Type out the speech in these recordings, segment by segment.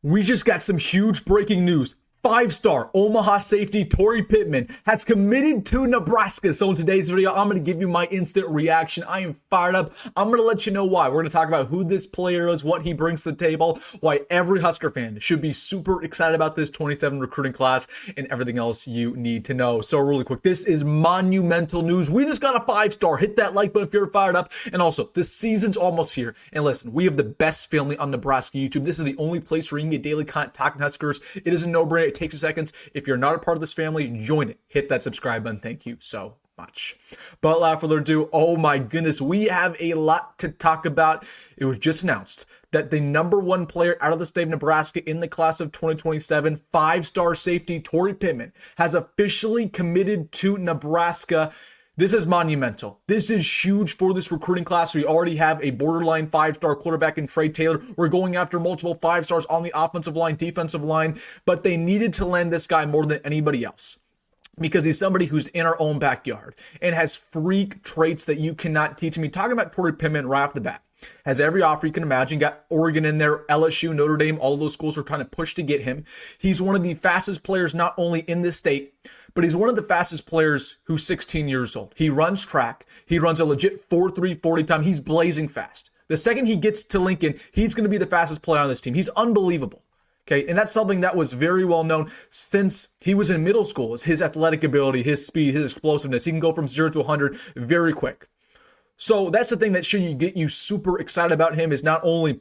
We just got some huge breaking news. Five-star Omaha safety Tory Pittman has committed to Nebraska. So in today's video, I'm going to give you my instant reaction. I am fired up. I'm going to let you know why. We're going to talk about who this player is, what he brings to the table, why every Husker fan should be super excited about this 27 recruiting class, and everything else you need to know. So really quick, this is monumental news. We just got a five-star. Hit that like button if you're fired up. And also, the season's almost here. And listen, we have the best family on Nebraska YouTube. This is the only place where you can get daily content talking Huskers. It is a no-brainer. It takes 2 seconds. If you're not a part of this family, join it. Hit that subscribe button. Thank you so much. But without further ado, oh my goodness, we have a lot to talk about. It was just announced that the #1 player out of the state of Nebraska in the class of 2027, five-star safety Tory Pittman, has officially committed to Nebraska. This is monumental. This is huge for this recruiting class. We already have a borderline five-star quarterback in Trey Taylor. We're going after multiple five-stars on the offensive line, defensive line, but they needed to land this guy more than anybody else because he's somebody who's in our own backyard and has freak traits that you cannot teach me. Talking about Tory Pittman right off the bat. Has every offer you can imagine, got Oregon in there, LSU, Notre Dame, all of those schools are trying to push to get him. He's one of the fastest players not only in this state, but he's one of the fastest players who's 16 years old. He runs track. He runs a legit 4.3 40 time. He's blazing fast. The second he gets to Lincoln, he's going to be the fastest player on this team. He's unbelievable. Okay, and that's something that was very well known since he was in middle school, is his athletic ability, his speed, his explosiveness. He can go from 0 to 100 very quick. So that's the thing that should get you super excited about him, is not only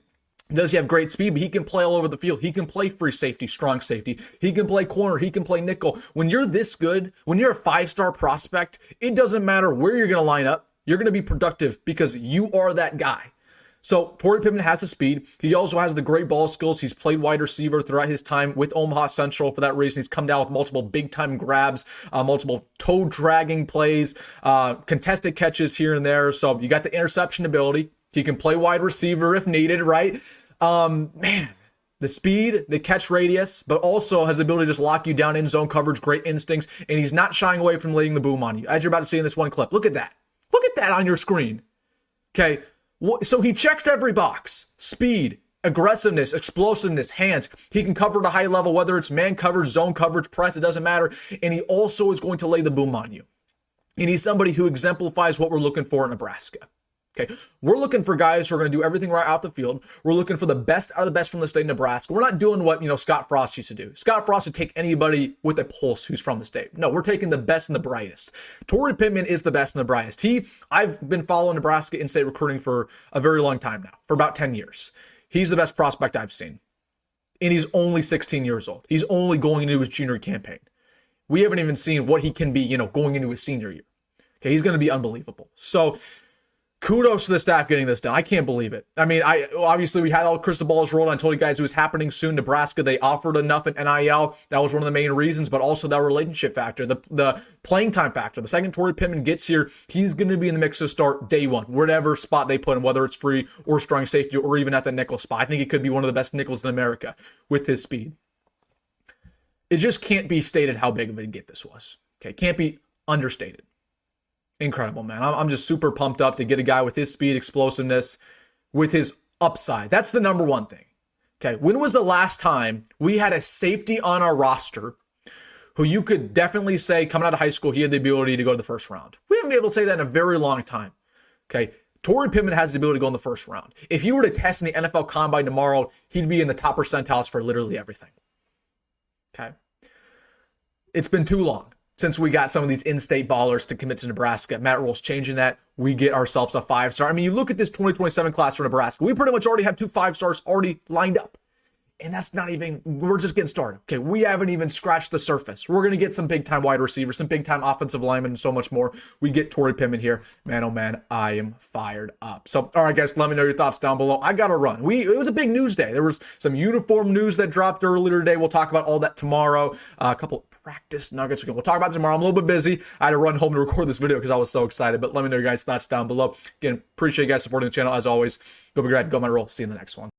does he have great speed, but he can play all over the field. He can play free safety, strong safety. He can play corner. He can play nickel. When you're this good, when you're a five-star prospect, it doesn't matter where you're going to line up. You're going to be productive because you are that guy. So Tory Pittman has the speed. He also has the great ball skills. He's played wide receiver throughout his time with Omaha Central. For that reason, he's come down with multiple big-time grabs, multiple toe-dragging plays, contested catches here and there. So you got the interception ability. He can play wide receiver if needed, right? Man, the speed, the catch radius, but also has the ability to just lock you down in zone coverage, great instincts, and he's not shying away from laying the boom on you. As you're about to see in this one clip, look at that. Look at that on your screen. Okay, so he checks every box. Speed, aggressiveness, explosiveness, hands. He can cover at a high level, whether it's man coverage, zone coverage, press, it doesn't matter. And he also is going to lay the boom on you. And he's somebody who exemplifies what we're looking for in Nebraska. Okay, we're looking for guys who are going to do everything right off the field. We're looking for the best out of the best from the state of Nebraska. We're not doing what, Scott Frost used to do. Scott Frost would take anybody with a pulse who's from the state. No, we're taking the best and the brightest. Tory Pittman is the best and the brightest. I've been following Nebraska in-state recruiting for a very long time now, for about 10 years. He's the best prospect I've seen. And he's only 16 years old. He's only going into his junior campaign. We haven't even seen what he can be, going into his senior year. Okay, he's going to be unbelievable. So kudos to the staff getting this done. I can't believe it. I mean, obviously we had all crystal balls rolled. I told you guys it was happening soon. Nebraska, they offered enough in NIL. That was one of the main reasons, but also that relationship factor, the playing time factor. The second Tory Pittman gets here, he's going to be in the mix to start day one, whatever spot they put him, whether it's free or strong safety or even at the nickel spot. I think he could be one of the best nickels in America with his speed. It just can't be stated how big of a get this was. Okay, can't be understated. Incredible, man. I'm just super pumped up to get a guy with his speed, explosiveness, with his upside. That's the #1 thing. Okay, when was the last time we had a safety on our roster who you could definitely say coming out of high school, he had the ability to go to the first round? We haven't been able to say that in a very long time. Okay, Tory Pittman has the ability to go in the first round. If you were to test in the NFL Combine tomorrow, he'd be in the top percentiles for literally everything. Okay, it's been too long since we got some of these in-state ballers to commit to Nebraska. Matt Rule's changing that. We get ourselves a five-star. I mean, you look at this 2027 class for Nebraska. We pretty much already have 2 5-stars already lined up. And that's not even, we're just getting started. Okay, we haven't even scratched the surface. We're going to get some big-time wide receivers, some big-time offensive linemen, and so much more. We get Tory Pittman here. Man, oh man, I am fired up. So, all right, guys, let me know your thoughts down below. I got to run. It was a big news day. There was some uniform news that dropped earlier today. We'll talk about all that tomorrow. A couple of practice nuggets. We'll talk about it tomorrow. I'm a little bit busy. I had to run home to record this video because I was so excited. But let me know your guys' thoughts down below. Again, appreciate you guys supporting the channel as always. Go be great. Go my roll. See you in the next one.